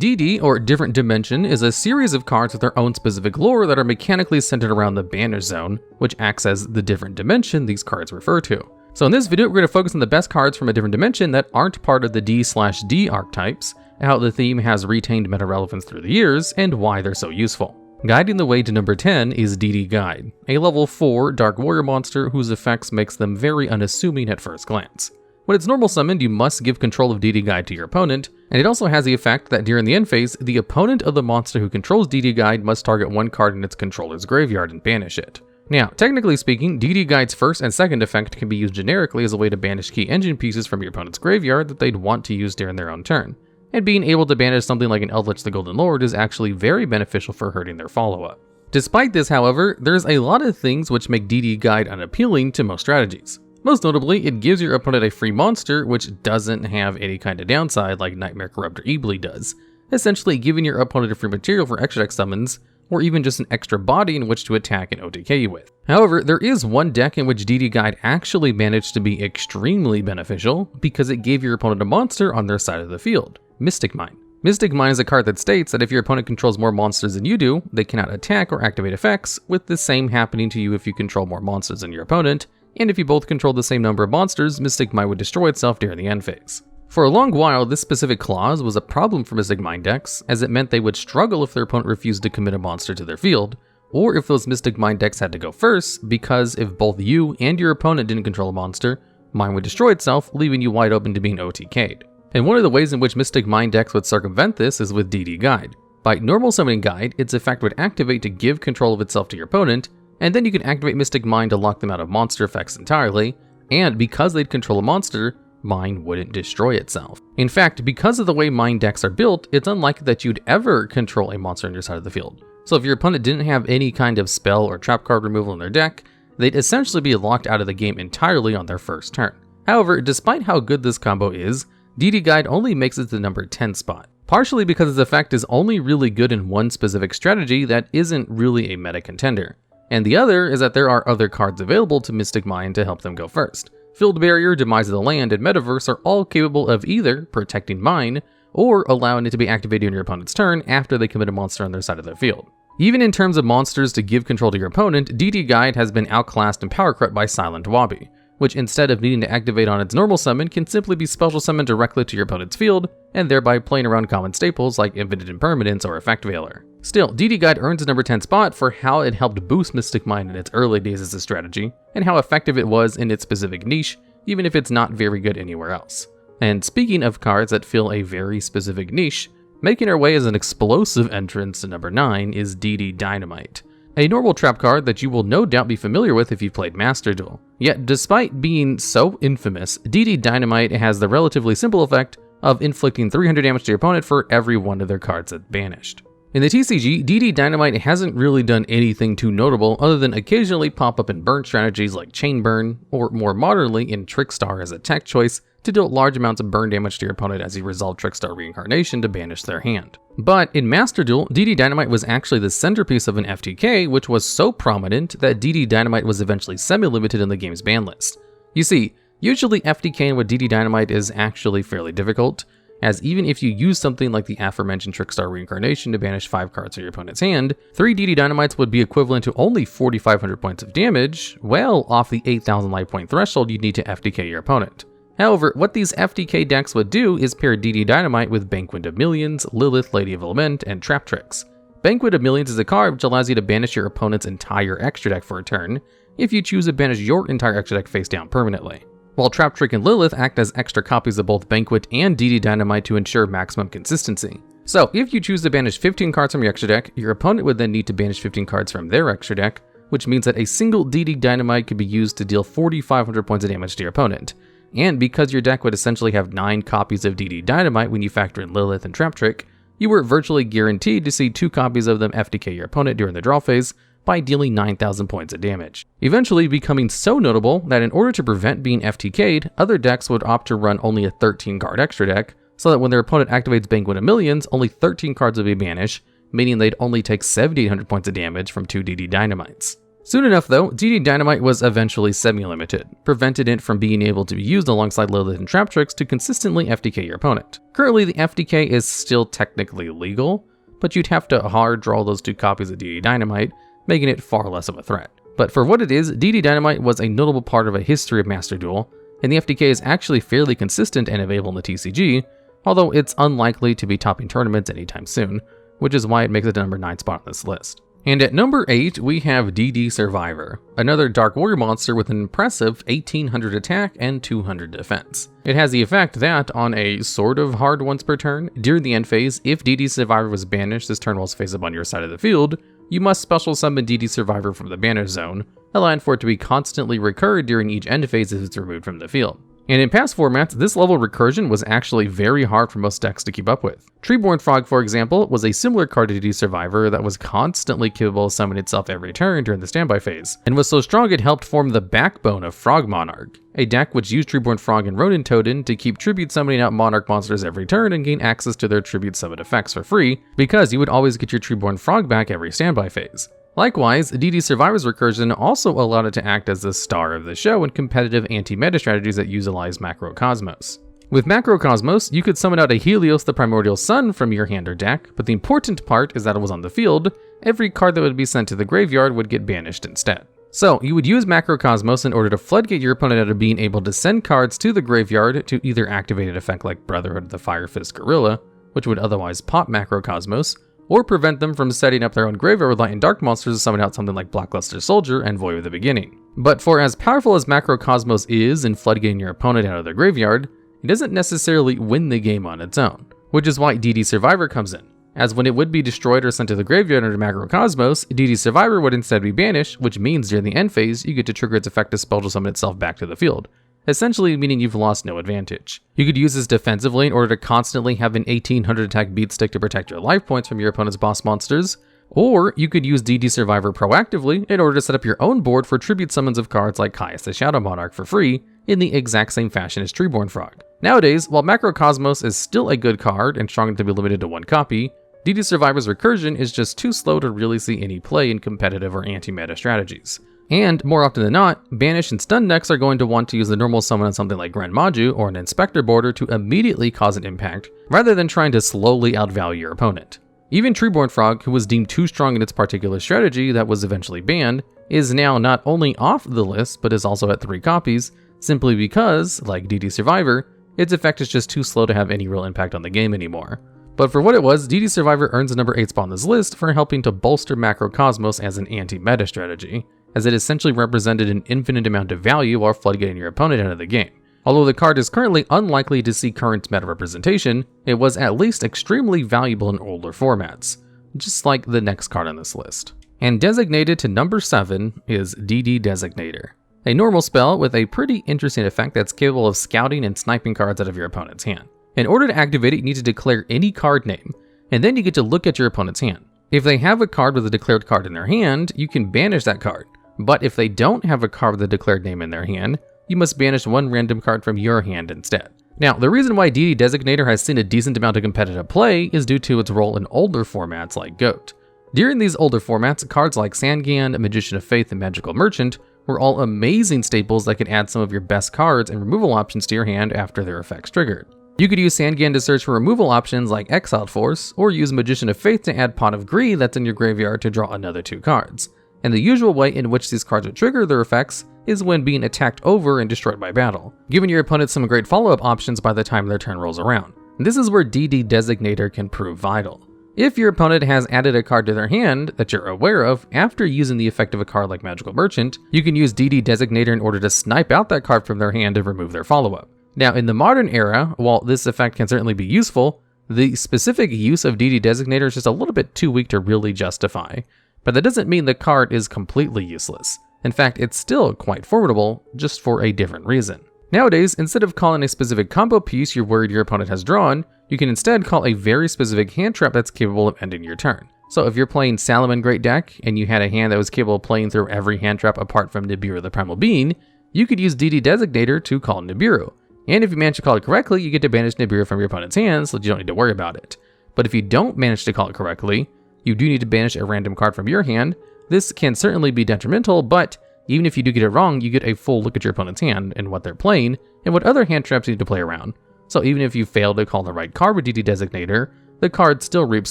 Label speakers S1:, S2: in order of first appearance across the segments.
S1: DD, or Different Dimension, is a series of cards with their own specific lore that are mechanically centered around the Banish Zone, which acts as the different dimension these cards refer to. So in this video, we're going to focus on the best cards from a different dimension that aren't part of the D/D archetypes, how the theme has retained meta relevance through the years, and why they're so useful. Guiding the way to number 10 is D.D. Guide, a level 4 Dark Warrior monster whose effects makes them very unassuming at first glance. When it's normal summoned, you must give control of D.D. Guide to your opponent, and it also has the effect that during the end phase, the opponent of the monster who controls D.D. Guide must target one card in its controller's graveyard and banish it. Now, technically speaking, D.D. Guide's first and second effect can be used generically as a way to banish key engine pieces from your opponent's graveyard that they'd want to use during their own turn. And being able to banish something like an Eldritch the Golden Lord is actually very beneficial for hurting their follow-up. Despite this, however, there's a lot of things which make D.D. Guide unappealing to most strategies. Most notably, it gives your opponent a free monster which doesn't have any kind of downside like Nightmare Corrupt or Eebly does, essentially giving your opponent a free material for extra deck summons, or even just an extra body in which to attack and OTK you with. However, there is one deck in which D.D. Guide actually managed to be extremely beneficial because it gave your opponent a monster on their side of the field. Mystic Mine. Mystic Mine is a card that states that if your opponent controls more monsters than you do, they cannot attack or activate effects, with the same happening to you if you control more monsters than your opponent, and if you both control the same number of monsters, Mystic Mine would destroy itself during the end phase. For a long while, this specific clause was a problem for Mystic Mine decks, as it meant they would struggle if their opponent refused to commit a monster to their field, or if those Mystic Mine decks had to go first, because if both you and your opponent didn't control a monster, Mine would destroy itself, leaving you wide open to being OTK'd. And one of the ways in which Mystic Mine decks would circumvent this is with D.D. Guide. By normal summoning Guide, its effect would activate to give control of itself to your opponent, and then you can activate Mystic Mine to lock them out of monster effects entirely, and because they'd control a monster, Mine wouldn't destroy itself. In fact, because of the way Mine decks are built, it's unlikely that you'd ever control a monster on your side of the field. So if your opponent didn't have any kind of spell or trap card removal in their deck, they'd essentially be locked out of the game entirely on their first turn. However, despite how good this combo is, D.D. Guide only makes it to the number 10 spot, partially because its effect is only really good in one specific strategy that isn't really a meta contender. And the other is that there are other cards available to Mystic Mine to help them go first. Field Barrier, Demise of the Land, and Metaverse are all capable of either protecting Mine, or allowing it to be activated on your opponent's turn after they commit a monster on their side of their field. Even in terms of monsters to give control to your opponent, D.D. Guide has been outclassed and power crept by Silent Wabi, which instead of needing to activate on its normal summon can simply be special summoned directly to your opponent's field, and thereby playing around common staples like Infinite Impermanence or Effect Veiler. Still, D.D. Guide earns the number 10 spot for how it helped boost Mystic Mine in its early days as a strategy, and how effective it was in its specific niche, even if it's not very good anywhere else. And speaking of cards that fill a very specific niche, making her way as an explosive entrance to number 9 is D.D. Dynamite, a normal trap card that you will no doubt be familiar with if you've played Master Duel. Yet, despite being so infamous, D.D. Dynamite has the relatively simple effect of inflicting 300 damage to your opponent for every one of their cards that's banished. In the TCG, D.D. Dynamite hasn't really done anything too notable other than occasionally pop up in burn strategies like Chain Burn, or more modernly in Trickstar as a tech choice to deal large amounts of burn damage to your opponent as you resolve Trickstar Reincarnation to banish their hand. But in Master Duel, D.D. Dynamite was actually the centerpiece of an FTK, which was so prominent that D.D. Dynamite was eventually semi-limited in the game's ban list. You see, usually FTKing with D.D. Dynamite is actually fairly difficult, as even if you use something like the aforementioned Trickstar Reincarnation to banish 5 cards from your opponent's hand, 3 D.D. Dynamites would be equivalent to only 4,500 points of damage, well off the 8,000 life point threshold you'd need to FTK your opponent. However, what these FTK decks would do is pair D.D. Dynamite with Banquet of Millions, Lilith, Lady of Lament, and Trap Tricks. Banquet of Millions is a card which allows you to banish your opponent's entire extra deck for a turn, if you choose to banish your entire extra deck face down permanently. While Trap Trick and Lilith act as extra copies of both Banquet and D.D. Dynamite to ensure maximum consistency. So, if you choose to banish 15 cards from your extra deck, your opponent would then need to banish 15 cards from their extra deck, which means that a single D.D. Dynamite could be used to deal 4,500 points of damage to your opponent. And because your deck would essentially have 9 copies of D.D. Dynamite when you factor in Lilith and Trap Trick, you were virtually guaranteed to see 2 copies of them FTK your opponent during the draw phase by dealing 9,000 points of damage, eventually becoming so notable that in order to prevent being FTK'd, other decks would opt to run only a 13-card extra deck, so that when their opponent activates Banquet of Millions, only 13 cards would be banished, meaning they'd only take 7,800 points of damage from 2 D.D. Dynamites. Soon enough though, D.D. Dynamite was eventually semi-limited, prevented it from being able to be used alongside Lilith and trap tricks to consistently FTK your opponent. Currently the FTK is still technically legal, but you'd have to hard draw those 2 copies of D.D. Dynamite, making it far less of a threat. But for what it is, D.D. Dynamite was a notable part of a history of Master Duel, and the FTK is actually fairly consistent and available in the TCG, although it's unlikely to be topping tournaments anytime soon, which is why it makes it the number 9 spot on this list. And at number 8, we have D.D. Survivor, another Dark Warrior monster with an impressive 1800 attack and 200 defense. It has the effect that, on a sort of hard once per turn, during the end phase, if D.D. Survivor was banished this turn while it's face up on your side of the field, you must special summon D.D. Survivor from the banish zone, allowing for it to be constantly recurred during each end phase if it's removed from the field. And in past formats, this level of recursion was actually very hard for most decks to keep up with. Treeborn Frog, for example, was a similar card to D.D. Survivor that was constantly capable of summoning itself every turn during the standby phase, and was so strong it helped form the backbone of Frog Monarch, a deck which used Treeborn Frog and Ronin Totem to keep tribute summoning out Monarch monsters every turn and gain access to their tribute summon effects for free, because you would always get your Treeborn Frog back every standby phase. Likewise, D.D. Survivor's recursion also allowed it to act as the star of the show in competitive anti-meta strategies that utilize Macrocosmos. With Macrocosmos, you could summon out a Helios the Primordial Sun from your hand or deck, but the important part is that it was on the field, every card that would be sent to the graveyard would get banished instead. So, you would use Macrocosmos in order to floodgate your opponent out of being able to send cards to the graveyard to either activate an effect like Brotherhood of the Fire Fist Gorilla, which would otherwise pop Macrocosmos, or prevent them from setting up their own graveyard with light and dark monsters to summon out something like Blockluster Soldier and Void of the Beginning. But for as powerful as Macrocosmos is in floodgating your opponent out of their graveyard, it doesn't necessarily win the game on its own, which is why D.D. Survivor comes in, as when it would be destroyed or sent to the graveyard under Macrocosmos, D.D. Survivor would instead be banished, which means during the end phase, you get to trigger its effect to spell to summon itself back to the field, essentially meaning you've lost no advantage. You could use this defensively in order to constantly have an 1800 attack beat stick to protect your life points from your opponent's boss monsters, or you could use D.D. Survivor proactively in order to set up your own board for tribute summons of cards like Caius the Shadow Monarch for free in the exact same fashion as Treeborn Frog. Nowadays, while Macrocosmos is still a good card and strong enough to be limited to 1 copy, D.D. Survivor's recursion is just too slow to really see any play in competitive or anti-meta strategies. And more often than not, banish and stun decks are going to want to use the normal summon on something like Grand Maju or an Inspector border to immediately cause an impact, rather than trying to slowly outvalue your opponent. Even Treeborn Frog, who was deemed too strong in its particular strategy that was eventually banned, is now not only off the list, but is also at 3 copies, simply because, like D.D. Survivor, its effect is just too slow to have any real impact on the game anymore. But for what it was, D.D. Survivor earns the number 8 spot on this list for helping to bolster Macrocosmos as an anti-meta strategy, as it essentially represented an infinite amount of value while floodgating your opponent out of the game. Although the card is currently unlikely to see current meta representation, it was at least extremely valuable in older formats, just like the next card on this list. And designated to number 7 is D.D. Designator, a normal spell with a pretty interesting effect that's capable of scouting and sniping cards out of your opponent's hand. In order to activate it, you need to declare any card name, and then you get to look at your opponent's hand. If they have a card with a declared card in their hand, you can banish that card. But if they don't have a card with a declared name in their hand, you must banish 1 random card from your hand instead. Now, the reason why D.D. Designator has seen a decent amount of competitive play is due to its role in older formats like GOAT. During these older formats, cards like Sangyan, Magician of Faith, and Magical Merchant were all amazing staples that could add some of your best cards and removal options to your hand after their effects triggered. You could use Sangyan to search for removal options like Exiled Force, or use Magician of Faith to add Pot of Greed that's in your graveyard to draw another 2 cards. And the usual way in which these cards would trigger their effects is when being attacked over and destroyed by battle, giving your opponent some great follow-up options by the time their turn rolls around. And this is where D.D. Designator can prove vital. If your opponent has added a card to their hand that you're aware of after using the effect of a card like Magical Merchant, you can use D.D. Designator in order to snipe out that card from their hand and remove their follow-up. Now, in the modern era, while this effect can certainly be useful, the specific use of D.D. Designator is just a little bit too weak to really justify. But that doesn't mean the card is completely useless. In fact, it's still quite formidable, just for a different reason. Nowadays, instead of calling a specific combo piece you're worried your opponent has drawn, you can instead call a very specific hand trap that's capable of ending your turn. So if you're playing Salaman Great Deck, and you had a hand that was capable of playing through every hand trap apart from Nibiru the Primal Being, you could use D.D. Designator to call Nibiru. And if you manage to call it correctly, you get to banish Nibiru from your opponent's hands, so you don't need to worry about it. But if you don't manage to call it correctly, you do need to banish a random card from your hand, This can certainly be detrimental, but even if you do get it wrong, you get a full look at your opponent's hand and what they're playing, and what other hand traps you need to play around. So even if you fail to call the right card with D.D. Designator, the card still reaps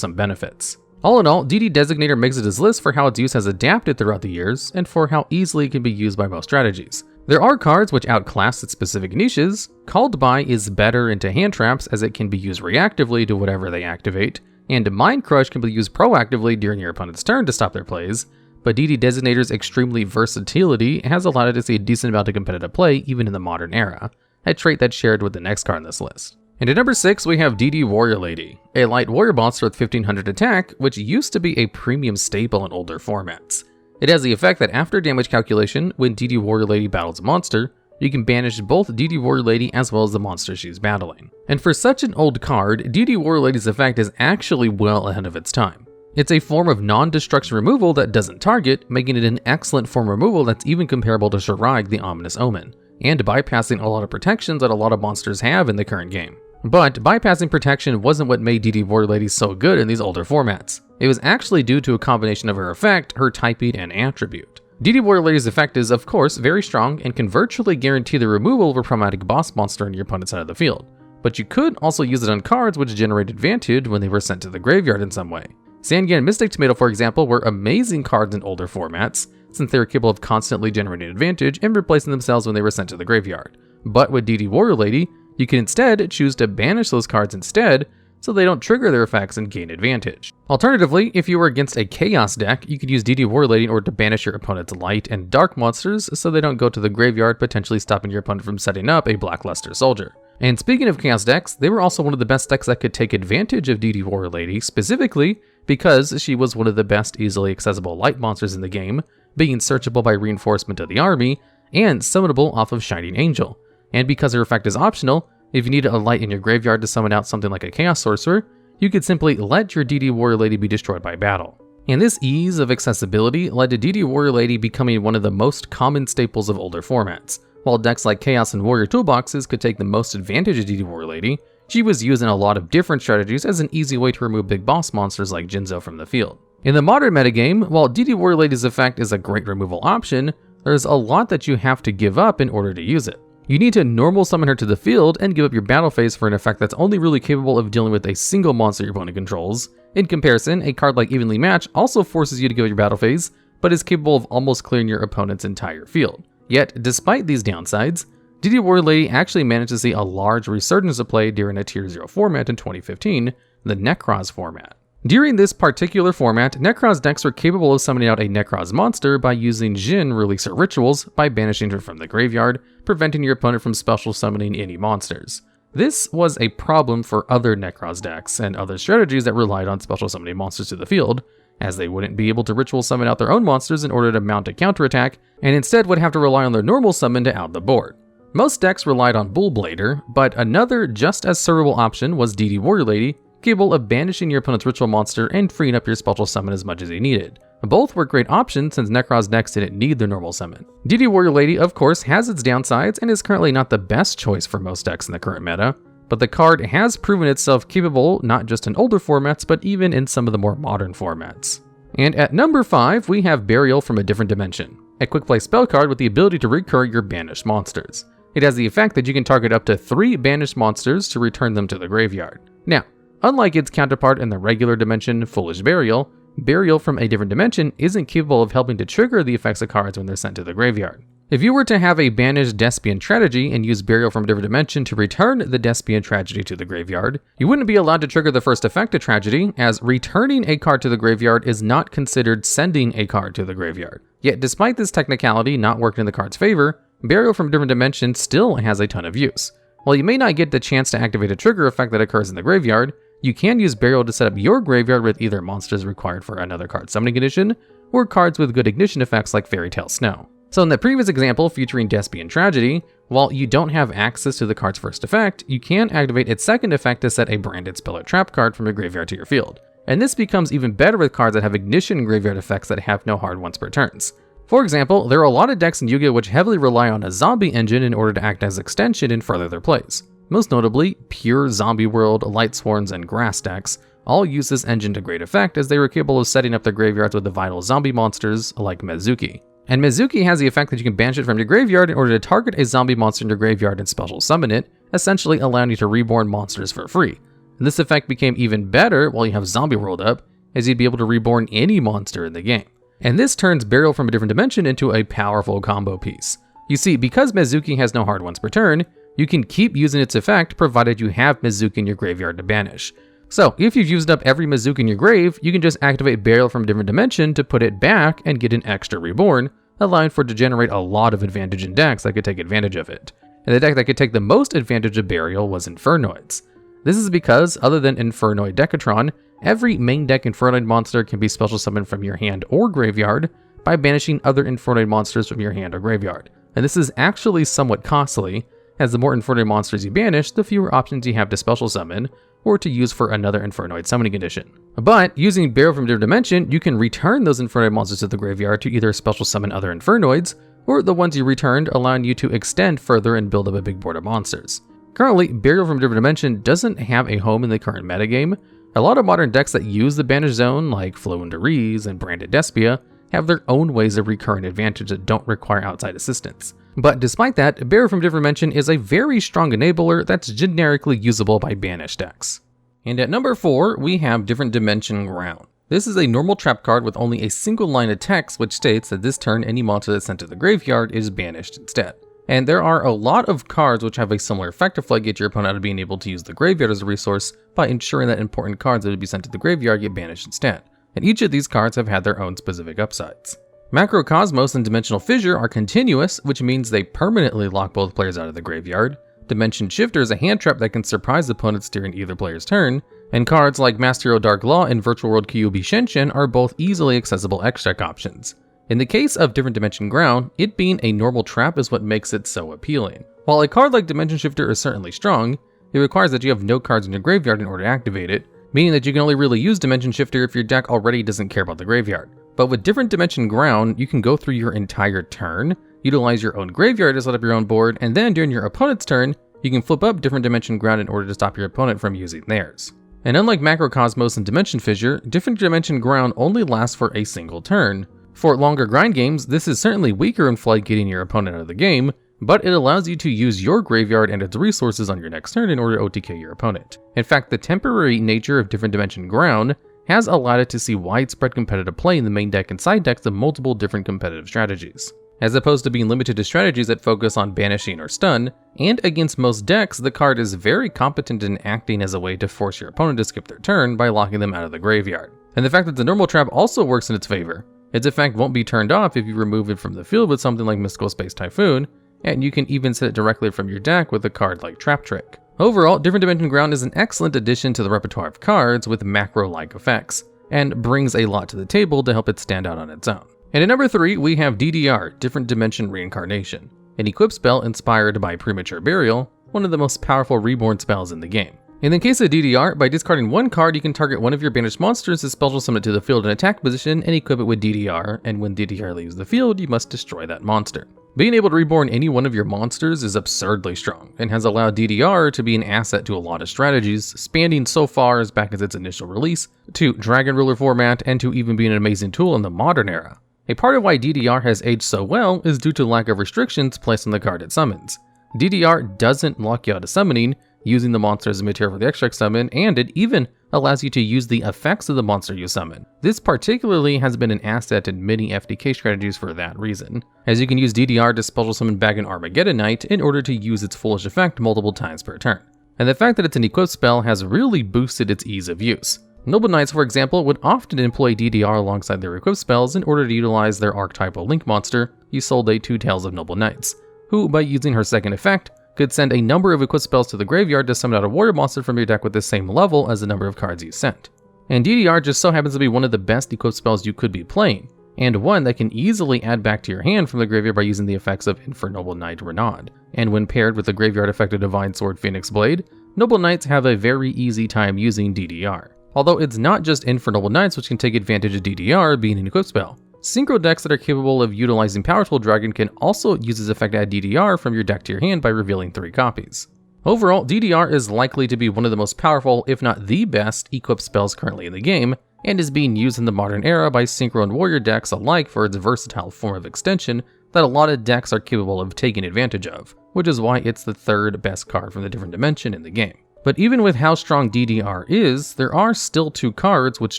S1: some benefits. All in all, D.D. Designator makes it his list for how its use has adapted throughout the years, and for how easily it can be used by most strategies. There are cards which outclass its specific niches. Called By is better into hand traps as it can be used reactively to whatever they activate, and Mind Crush can be used proactively during your opponent's turn to stop their plays, but D.D. Designator's extremely versatility has allowed it to see a decent amount of competitive play even in the modern era, a trait that's shared with the next card on this list. And at number 6, we have D.D. Warrior Lady, a light warrior monster with 1500 attack, which used to be a premium staple in older formats. It has the effect that after damage calculation, when D.D. Warrior Lady battles a monster, you can banish both D.D. Warrior Lady as well as the monster she's battling. And for such an old card, D.D. Warrior Lady's effect is actually well ahead of its time. It's a form of non-destruction removal that doesn't target, making it an excellent form of removal that's even comparable to Shiraig the Ominous Omen, and bypassing a lot of protections that a lot of monsters have in the current game. But bypassing protection wasn't what made D.D. Warrior Lady so good in these older formats. It was actually due to a combination of her effect, her typing, and attribute. D.D. Warrior Lady's effect is, of course, very strong and can virtually guarantee the removal of a problematic boss monster on your opponent's side of the field. But you could also use it on cards which generate advantage when they were sent to the graveyard in some way. Sangan and Mystic Tomato, for example, were amazing cards in older formats, since they were capable of constantly generating advantage and replacing themselves when they were sent to the graveyard. But with D.D. Warrior Lady, you can instead choose to banish those cards instead, so they don't trigger their effects and gain advantage. Alternatively, if you were against a Chaos deck, you could use D.D. Warrior Lady in order to banish your opponent's light and dark monsters so they don't go to the graveyard, potentially stopping your opponent from setting up a Blackluster Soldier. And speaking of Chaos decks, they were also one of the best decks that could take advantage of D.D. Warrior Lady, specifically because she was one of the best easily accessible light monsters in the game, being searchable by reinforcement of the army, and summonable off of Shining Angel. And because her effect is optional, if you needed a light in your graveyard to summon out something like a Chaos Sorcerer, you could simply let your D.D. Warrior Lady be destroyed by battle. And this ease of accessibility led to D.D. Warrior Lady becoming one of the most common staples of older formats. While decks like Chaos and Warrior Toolboxes could take the most advantage of D.D. Warrior Lady, she was used in a lot of different strategies as an easy way to remove big boss monsters like Jinzo from the field. In the modern metagame, while D.D. Warrior Lady's effect is a great removal option, there's a lot that you have to give up in order to use it. You need to normal summon her to the field and give up your battle phase for an effect that's only really capable of dealing with a single monster your opponent controls. In comparison, a card like Evenly Match also forces you to give up your battle phase, but is capable of almost clearing your opponent's entire field. Yet, despite these downsides, D.D. Warrior Lady actually managed to see a large resurgence of play during a Tier 0 format in 2015, the Necroz format. During this particular format, Necroz decks were capable of summoning out a Necroz monster by using Jhin Releaser rituals by banishing her from the graveyard, preventing your opponent from special summoning any monsters. This was a problem for other Necroz decks and other strategies that relied on special summoning monsters to the field, as they wouldn't be able to ritual summon out their own monsters in order to mount a counterattack, and instead would have to rely on their normal summon to out the board. Most decks relied on Bullblader, but another just as servable option was D.D. Warrior Lady, capable of banishing your opponent's ritual monster and freeing up your special summon as much as you needed. Both were great options since Necroz decks didn't need their normal summon. D.D. Warrior Lady, of course, has its downsides and is currently not the best choice for most decks in the current meta, but the card has proven itself capable not just in older formats, but even in some of the more modern formats. And at number 5, we have Burial from a Different Dimension, a quick play spell card with the ability to recur your banished monsters. It has the effect that you can target up to 3 banished monsters to return them to the graveyard. Now, unlike its counterpart in the regular dimension, Foolish Burial, Burial from a Different Dimension isn't capable of helping to trigger the effects of cards when they're sent to the graveyard. If you were to have a banished Despian Tragedy and use Burial from a Different Dimension to return the Despian Tragedy to the graveyard, you wouldn't be allowed to trigger the first effect of Tragedy, as returning a card to the graveyard is not considered sending a card to the graveyard. Yet despite this technicality not working in the card's favor, Burial from a Different Dimension still has a ton of use. While you may not get the chance to activate a trigger effect that occurs in the graveyard, you can use Burial to set up your graveyard with either monsters required for another card summoning condition, or cards with good ignition effects like Fairy Tale Snow. So in the previous example featuring Despian Tragedy, while you don't have access to the card's first effect, you can activate its second effect to set a branded spell or trap card from your graveyard to your field. And this becomes even better with cards that have ignition graveyard effects that have no hard once per turns. For example, there are a lot of decks in Yu-Gi-Oh! Which heavily rely on a zombie engine in order to act as extension and further their plays. Most notably, pure Zombie World, Light Sworns, and Grass decks, all use this engine to great effect as they were capable of setting up their graveyards with the vital zombie monsters like Mezuki. And Mezuki has the effect that you can banish it from your graveyard in order to target a zombie monster in your graveyard and special summon it, essentially allowing you to reborn monsters for free. And this effect became even better while you have Zombie World up, as you'd be able to reborn any monster in the game. And this turns Burial from a Different Dimension into a powerful combo piece. You see, because Mezuki has no hard ones per turn, you can keep using its effect provided you have Mezuki in your graveyard to banish. So, if you've used up every Mezuki in your grave, you can just activate Burial from a Different Dimension to put it back and get an extra reborn, allowing for it to generate a lot of advantage in decks that could take advantage of it. And the deck that could take the most advantage of Burial was Infernoids. This is because, other than Infernoid Decatron, every main deck Infernoid monster can be special summoned from your hand or graveyard by banishing other Infernoid monsters from your hand or graveyard. And this is actually somewhat costly, as the more Infernoid monsters you banish, the fewer options you have to special summon, or to use for another Infernoid summoning condition. But using Burial from a Different Dimension, you can return those Infernoid monsters to the graveyard to either special summon other Infernoids, or the ones you returned, allowing you to extend further and build up a big board of monsters. Currently, Burial from a Different Dimension doesn't have a home in the current metagame. A lot of modern decks that use the Banish Zone, like Flounderize and Branded Despia, have their own ways of recurring advantage that don't require outside assistance. But despite that, Burial from a Different Dimension is a very strong enabler that's generically usable by banished decks. And at number 4, we have Different Dimension Ground. This is a normal trap card with only a single line of text which states that this turn any monster that's sent to the graveyard is banished instead. And there are a lot of cards which have a similar effect to floodgate your opponent out of being able to use the graveyard as a resource by ensuring that important cards that would be sent to the graveyard get banished instead. And each of these cards have had their own specific upsides. Macrocosmos and Dimensional Fissure are continuous, which means they permanently lock both players out of the graveyard. Dimension Shifter is a hand trap that can surprise opponents during either player's turn, and cards like Master of Dark Law and Virtual World Kyuubi Shenshin are both easily accessible extract options. In the case of Different Dimension Ground, it being a normal trap is what makes it so appealing. While a card like Dimension Shifter is certainly strong, it requires that you have no cards in your graveyard in order to activate it, meaning that you can only really use Dimension Shifter if your deck already doesn't care about the graveyard. But with Different Dimension Ground, you can go through your entire turn, utilize your own graveyard to set up your own board, and then during your opponent's turn, you can flip up Different Dimension Ground in order to stop your opponent from using theirs. And unlike Macrocosmos and Dimension Fissure, Different Dimension Ground only lasts for a single turn. For longer grind games, this is certainly weaker in floodgating your opponent out of the game, but it allows you to use your graveyard and its resources on your next turn in order to OTK your opponent. In fact, the temporary nature of Different Dimension Ground has allowed it to see widespread competitive play in the main deck and side decks of multiple different competitive strategies. As opposed to being limited to strategies that focus on banishing or stun, and against most decks, the card is very competent in acting as a way to force your opponent to skip their turn by locking them out of the graveyard. And the fact that the normal trap also works in its favor. Its effect won't be turned off if you remove it from the field with something like Mystical Space Typhoon, and you can even set it directly from your deck with a card like Trap Trick. Overall, Different Dimension Ground is an excellent addition to the repertoire of cards with macro-like effects, and brings a lot to the table to help it stand out on its own. And at number 3, we have D.D.R, Different Dimension Reincarnation, an equip spell inspired by Premature Burial, one of the most powerful reborn spells in the game. In the case of D.D.R, by discarding one card, you can target one of your banished monsters to special summon it to the field in attack position and equip it with D.D.R, and when D.D.R leaves the field, you must destroy that monster. Being able to reborn any one of your monsters is absurdly strong, and has allowed D.D.R to be an asset to a lot of strategies, spanning so far as back as its initial release, to Dragon Ruler format, and to even being an amazing tool in the modern era. A part of why D.D.R has aged so well is due to lack of restrictions placed on the card it summons. D.D.R doesn't lock you out of summoning, using the monster as a material for the extract summon, and it even allows you to use the effects of the monster you summon. This particularly has been an asset in many FDK strategies for that reason, as you can use D.D.R to special summon back an Armageddon Knight in order to use its foolish effect multiple times per turn. And the fact that it's an equip spell has really boosted its ease of use. Noble Knights, for example, would often employ D.D.R alongside their equip spells in order to utilize their archetypal Link monster, Isolde Two Tails of Noble Knights, who, by using her second effect, could send a number of equip spells to the graveyard to summon out a warrior monster from your deck with the same level as the number of cards you sent. And D.D.R just so happens to be one of the best equip spells you could be playing, and one that can easily add back to your hand from the graveyard by using the effects of Infernoble Knight Renaud. And when paired with the graveyard effect of Divine Sword Phoenix Blade, Noble Knights have a very easy time using D.D.R. Although it's not just Infernoble Knights which can take advantage of D.D.R being an equip spell. Synchro decks that are capable of utilizing Power Tool Dragon can also use this effect to add D.D.R from your deck to your hand by revealing 3 copies. Overall, D.D.R is likely to be one of the most powerful, if not the best, equipped spells currently in the game, and is being used in the modern era by Synchro and Warrior decks alike for its versatile form of extension that a lot of decks are capable of taking advantage of, which is why it's the third best card from the different dimension in the game. But even with how strong D.D.R is, there are still two cards which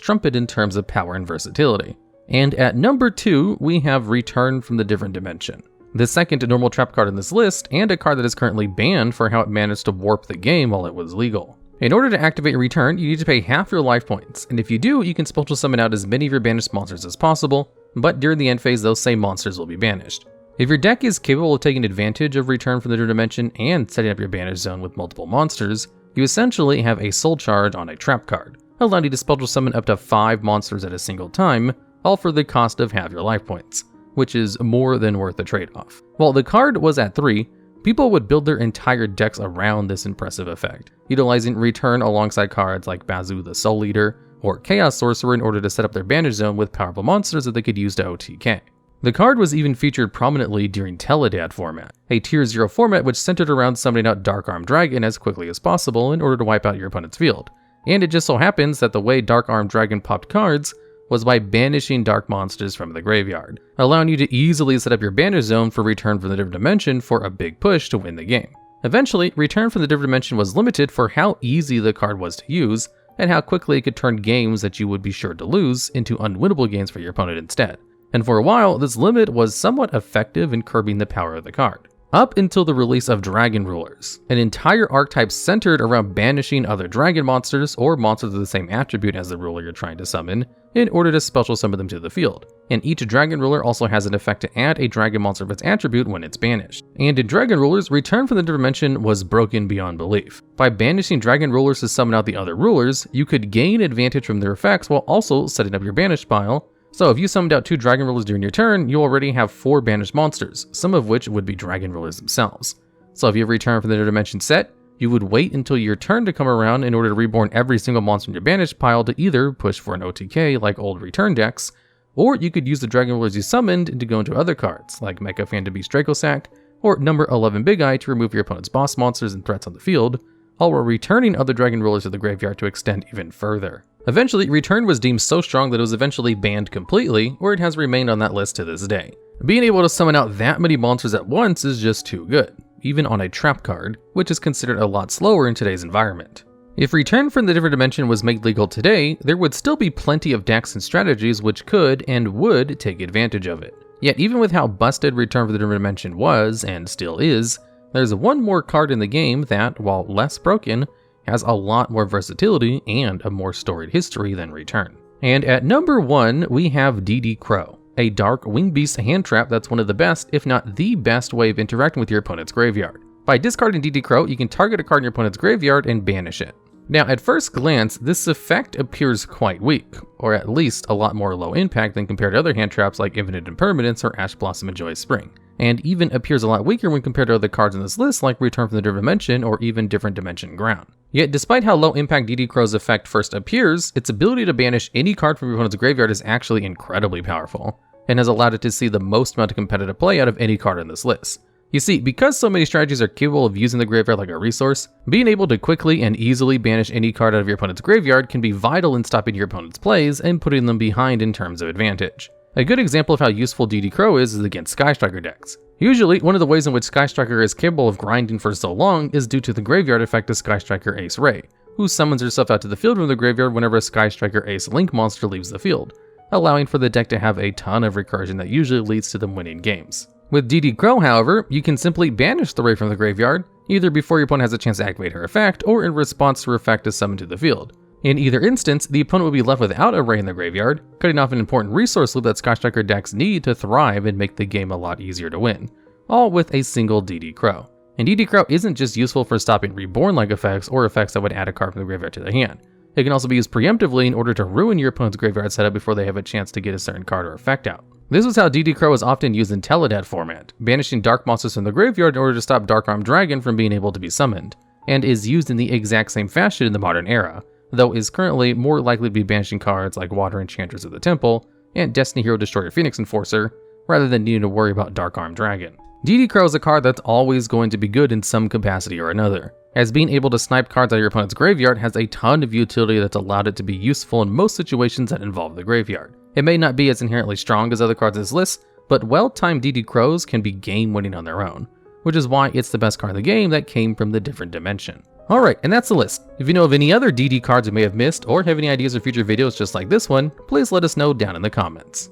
S1: trump it in terms of power and versatility. And at number 2, we have Return from the Different Dimension, the second normal trap card in this list, and a card that is currently banned for how it managed to warp the game while it was legal. In order to activate Return, you need to pay half your life points, and if you do, you can special summon out as many of your banished monsters as possible, but during the end phase, those same monsters will be banished. If your deck is capable of taking advantage of Return from the Different Dimension and setting up your banished zone with multiple monsters, you essentially have a soul charge on a trap card, allowing you to special summon up to 5 monsters at a single time, all for the cost of half your life points, which is more than worth the trade-off. While the card was at 3, people would build their entire decks around this impressive effect, utilizing Return alongside cards like Bazu the Soul Eater or Chaos Sorcerer in order to set up their banished zone with powerful monsters that they could use to OTK. The card was even featured prominently during TheDuelLogs format, a tier 0 format which centered around summoning out Dark Armed Dragon as quickly as possible in order to wipe out your opponent's field. And it just so happens that the way Dark Armed Dragon popped cards was by banishing dark monsters from the graveyard, allowing you to easily set up your banish zone for Return from the Different Dimension for a big push to win the game. Eventually, Return from the Different Dimension was limited for how easy the card was to use, and how quickly it could turn games that you would be sure to lose into unwinnable games for your opponent instead. And for a while, this limit was somewhat effective in curbing the power of the card. Up until the release of Dragon Rulers, an entire archetype centered around banishing other dragon monsters or monsters of the same attribute as the ruler you're trying to summon in order to special summon them to the field. And each Dragon Ruler also has an effect to add a dragon monster of its attribute when it's banished. And in Dragon Rulers, Return from the Dimension was broken beyond belief. By banishing Dragon Rulers to summon out the other rulers, you could gain advantage from their effects while also setting up your banished pile. So if you summoned out 2 Dragon Rulers during your turn, you already have 4 banished monsters, some of which would be Dragon Rulers themselves. So if you have Return from the Dimension set, you would wait until your turn to come around in order to reborn every single monster in your banished pile to either push for an OTK like old Return decks, or you could use the Dragon Rulers you summoned to go into other cards, like Mecha Phantom Beast Dracosack, or number 11 Big Eye to remove your opponent's boss monsters and threats on the field, all while returning other Dragon Rulers to the graveyard to extend even further. Eventually, Return was deemed so strong that it was eventually banned completely, where it has remained on that list to this day. Being able to summon out that many monsters at once is just too good, even on a trap card, which is considered a lot slower in today's environment. If Return from the Different Dimension was made legal today, there would still be plenty of decks and strategies which could and would take advantage of it. Yet even with how busted Return from the Different Dimension was, and still is, there's one more card in the game that, while less broken, has a lot more versatility and a more storied history than Return. And at number 1, we have D.D.R, a dark winged beast hand trap that's one of the best, if not the best way of interacting with your opponent's graveyard. By discarding D.D.R, you can target a card in your opponent's graveyard and banish it. Now, at first glance, this effect appears quite weak, or at least a lot more low impact than compared to other hand traps like Infinite Impermanence or Ash Blossom and Joyous Spring, and even appears a lot weaker when compared to other cards in this list like Return from the Different Dimension or even Different Dimension Ground. Yet despite how low impact D.D.R's effect first appears, its ability to banish any card from your opponent's graveyard is actually incredibly powerful, and has allowed it to see the most amount of competitive play out of any card in this list. You see, because so many strategies are capable of using the graveyard like a resource, being able to quickly and easily banish any card out of your opponent's graveyard can be vital in stopping your opponent's plays and putting them behind in terms of advantage. A good example of how useful D.D.R is against Sky Striker decks. Usually, one of the ways in which Sky Striker is capable of grinding for so long is due to the graveyard effect of Sky Striker Ace Ray, who summons herself out to the field from the graveyard whenever a Sky Striker Ace Link monster leaves the field, allowing for the deck to have a ton of recursion that usually leads to them winning games. With D.D.R, however, you can simply banish the Ray from the graveyard, either before your opponent has a chance to activate her effect, or in response to her effect is summoned to the field. In either instance, the opponent will be left without a Ray in the graveyard, cutting off an important resource loop that Sky Striker decks need to thrive and make the game a lot easier to win, all with a single D.D.R. And D.D.R isn't just useful for stopping Reborn-like effects or effects that would add a card from the graveyard to the hand. It can also be used preemptively in order to ruin your opponent's graveyard setup before they have a chance to get a certain card or effect out. This was how D.D.R was often used in TheDuelLogs format, banishing dark monsters from the graveyard in order to stop Dark Armed Dragon from being able to be summoned, and is used in the exact same fashion in the modern era, though is currently more likely to be banishing cards like Water Enchantress of the Temple and Destiny Hero Destroyer Phoenix Enforcer, rather than needing to worry about Dark Armed Dragon. D.D.R is a card that's always going to be good in some capacity or another, as being able to snipe cards out of your opponent's graveyard has a ton of utility that's allowed it to be useful in most situations that involve the graveyard. It may not be as inherently strong as other cards in this list, but well-timed D.D. Crows can be game-winning on their own, which is why it's the best card in the game that came from the different dimension. Alright, and that's the list. If you know of any other D.D. cards we may have missed, or have any ideas for future videos just like this one, please let us know down in the comments.